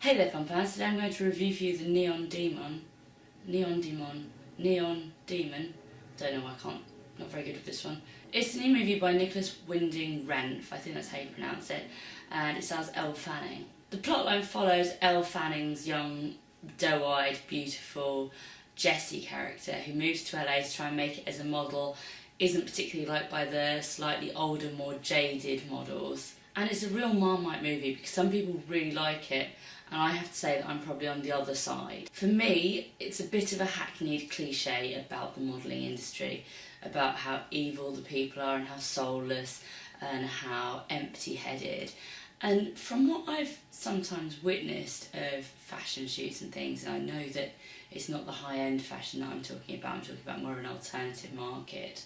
Hey there fun fans, today I'm going to review for you the Neon Demon. Don't know why I can't, not very good with this one. It's a new movie by Nicholas Winding Refn, I think that's how you pronounce it, and it stars Elle Fanning. The plotline follows Elle Fanning's young, doe-eyed, beautiful Jessie character who moves to LA to try and make it as a model, isn't particularly liked by the slightly older, more jaded models. And it's a real Marmite movie because some people really like it, and I have to say that I'm probably on the other side. For me, it's a bit of a hackneyed cliche about the modelling industry, about how evil the people are and how soulless and how empty-headed. And from what I've sometimes witnessed of fashion shoots and things, and I know that it's not the high-end fashion that I'm talking about more of an alternative market.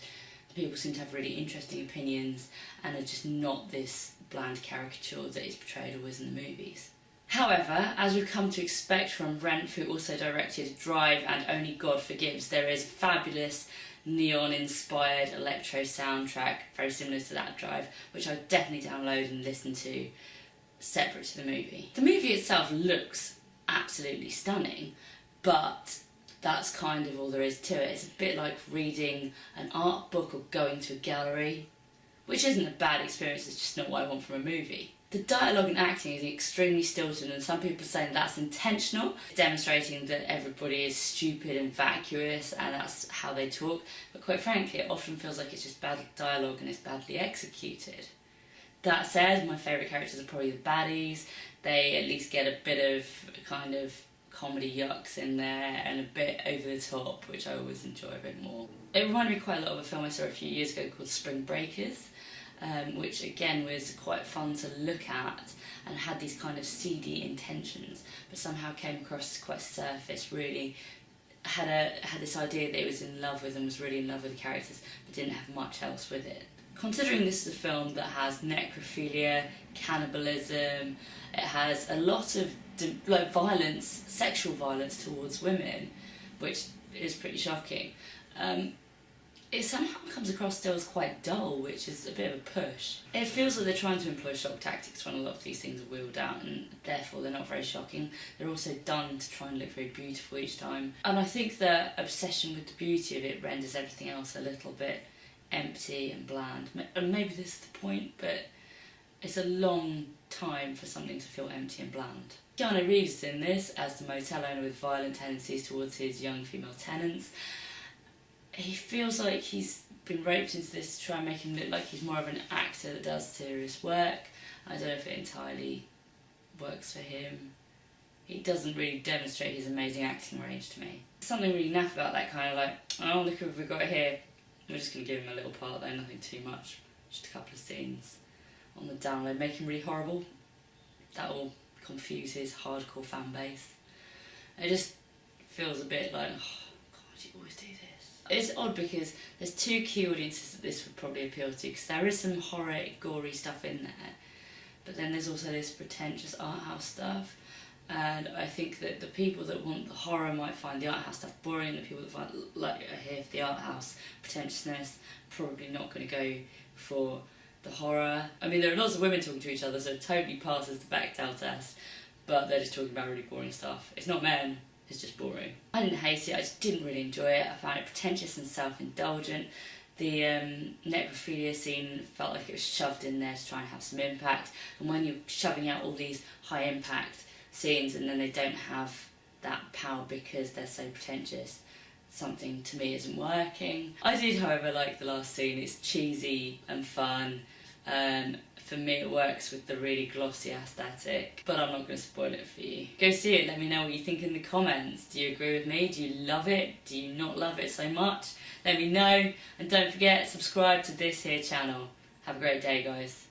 The people seem to have really interesting opinions and are just not this bland caricature that is portrayed always in the movies. However, as we've come to expect from Refn, who also directed Drive and Only God Forgives, there is fabulous neon-inspired electro soundtrack, very similar to that Drive, which I'll definitely download and listen to separate to the movie. The movie itself looks absolutely stunning, but that's kind of all there is to it. It's a bit like reading an art book or going to a gallery, which isn't a bad experience, it's just not what I want from a movie. The dialogue and acting is extremely stilted, and some people are saying that's intentional, demonstrating that everybody is stupid and vacuous and that's how they talk, but quite frankly it often feels like it's just bad dialogue and it's badly executed. That said, my favourite characters are probably the baddies. They at least get a bit of kind of comedy yucks in there and a bit over the top, which I always enjoy a bit more. It reminded me quite a lot of a film I saw a few years ago called Spring Breakers, which again was quite fun to look at and had these kind of seedy intentions, but somehow came across quite surface, really had this idea that it was in love with and was really in love with the characters, but didn't have much else with it. Considering this is a film that has necrophilia, cannibalism, it has a lot of violence, sexual violence towards women, which is pretty shocking. It somehow comes across still as quite dull, which is a bit of a push. It feels like they're trying to employ shock tactics when a lot of these things are wheeled out, and therefore they're not very shocking. They're also done to try and look very beautiful each time. And I think the obsession with the beauty of it renders everything else a little bit empty and bland. And maybe this is the point, but it's a long time for something to feel empty and bland. Keanu Reeves is in this as the motel owner with violent tendencies towards his young female tenants. He feels like he's been roped into this to try and make him look like he's more of an actor that does serious work. I don't know if it entirely works for him. He doesn't really demonstrate his amazing acting range to me. Something really naff about that kind of like, oh look who we've got here. We're just going to give him a little part though, nothing too much. Just a couple of scenes on the download, make him really horrible. That will confuse his hardcore fan base. It just feels a bit like, oh god, you always do this. It's odd because there's two key audiences that this would probably appeal to, because there is some horror, gory stuff in there, but then there's also this pretentious art house stuff, and I think that the people that want the horror might find the art house stuff boring, and the people that find, like, are here for the art house pretentiousness, probably not going to go for the horror. I mean, there are lots of women talking to each other, so it totally passes the Bechdel test, but they're just talking about really boring stuff. It's not men. It's just boring. I didn't hate it, I just didn't really enjoy it. I found it pretentious and self-indulgent. The necrophilia scene felt like it was shoved in there to try and have some impact, and when you're shoving out all these high-impact scenes and then they don't have that power because they're so pretentious, something to me isn't working. I did, however, like the last scene. It's cheesy and fun. For me it works with the really glossy aesthetic, but I'm not going to spoil it for you. Go see it, let me know what you think in the comments. Do you agree with me? Do you love it? Do you not love it so much? Let me know, and don't forget, subscribe to this here channel. Have a great day, guys.